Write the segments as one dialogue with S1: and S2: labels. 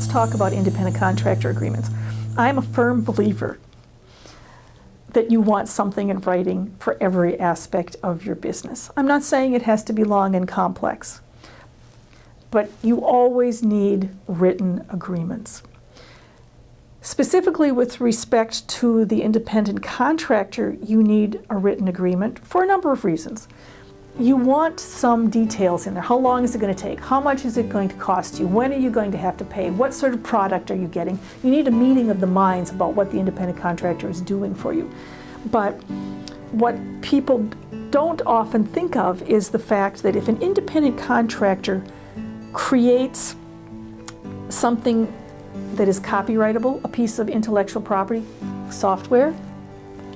S1: talk about independent contractor agreements. I'm a firm believer that you want something in writing for every aspect of your business. I'm not saying it has to be long and complex, but you always need written agreements. Specifically with respect to the independent contractor, you need a written agreement for a number of reasons. You want some details in there. How long is it going to take? How much is it going to cost you? When are you going to have to pay? What sort of product are you getting? You need a meeting of the minds about what the independent contractor is doing for you. But what people don't often think of is the fact that if an independent contractor creates something that is copyrightable, a piece of intellectual property, software,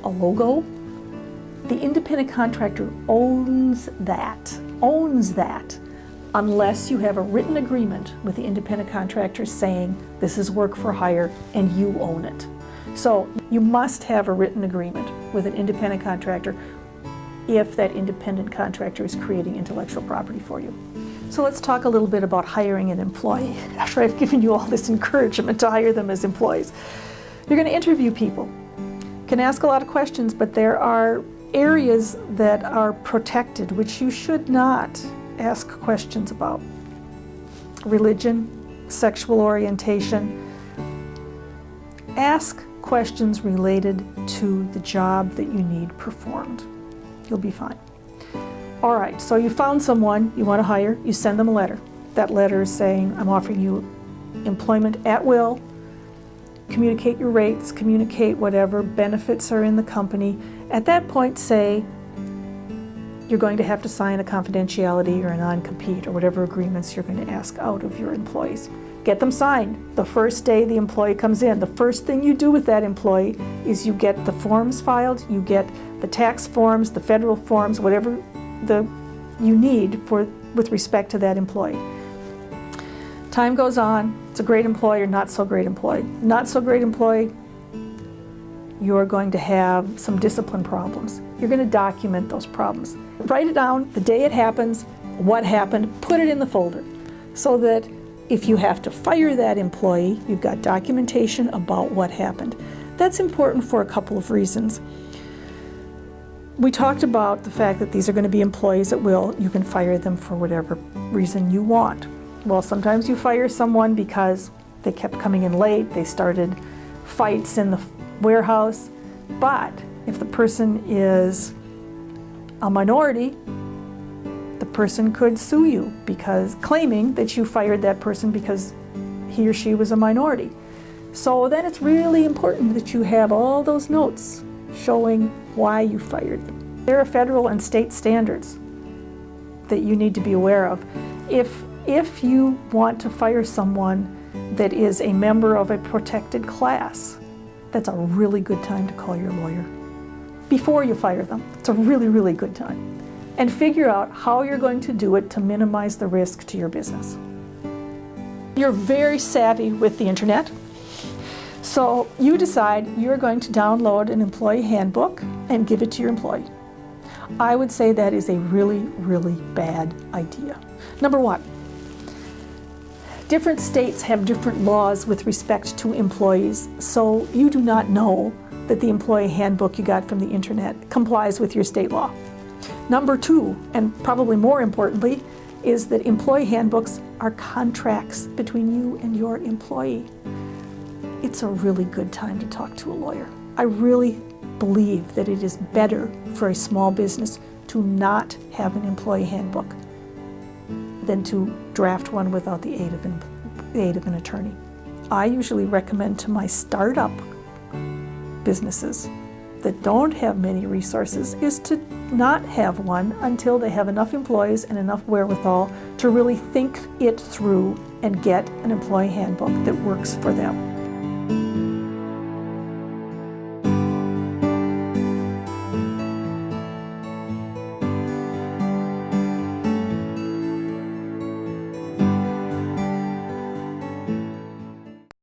S1: a logo, the independent contractor owns that, unless you have a written agreement with the independent contractor saying this is work for hire and you own it. So you must have a written agreement with an independent contractor if that independent contractor is creating intellectual property for you. So let's talk a little bit about hiring an employee after I've given you all this encouragement to hire them as employees. You're going to interview people. You can ask a lot of questions, but there are areas that are protected which you should not ask questions about. Religion, sexual orientation. Ask questions related to the job that you need performed. You'll be fine. All right, so you found someone you want to hire, you send them a letter. That letter is saying, I'm offering you employment at will. Communicate your rates, communicate whatever benefits are in the company. At that point, say you're going to have to sign a confidentiality or a non-compete or whatever agreements you're going to ask out of your employees. Get them signed the first day the employee comes in. The first thing you do with that employee is you get the forms filed, you get the tax forms, the federal forms, whatever you need with respect to that employee. Time goes on, it's a great employee or not so great employee. Not so great employee, you're going to have some discipline problems. You're going to document those problems. Write it down, the day it happens, what happened, put it in the folder so that if you have to fire that employee, you've got documentation about what happened. That's important for a couple of reasons. We talked about the fact that these are going to be employees at will. You can fire them for whatever reason you want. Well, sometimes you fire someone because they kept coming in late, they started fights in the warehouse, but if the person is a minority, the person could sue you because claiming that you fired that person because he or she was a minority. So then it's really important that you have all those notes showing why you fired them. There are federal and state standards that you need to be aware of. If you want to fire someone that is a member of a protected class, that's a really good time to call your lawyer. Before you fire them, it's a really, really good time. And figure out how you're going to do it to minimize the risk to your business. You're very savvy with the internet, so you decide you're going to download an employee handbook and give it to your employee. I would say that is a really, really bad idea. Number one, different states have different laws with respect to employees, so you do not know that the employee handbook you got from the internet complies with your state law. Number two, and probably more importantly, is that employee handbooks are contracts between you and your employee. It's a really good time to talk to a lawyer. I really believe that it is better for a small business to not have an employee handbook than to draft one without the aid of an attorney. I usually recommend to my startup businesses that don't have many resources is to not have one until they have enough employees and enough wherewithal to really think it through and get an employee handbook that works for them.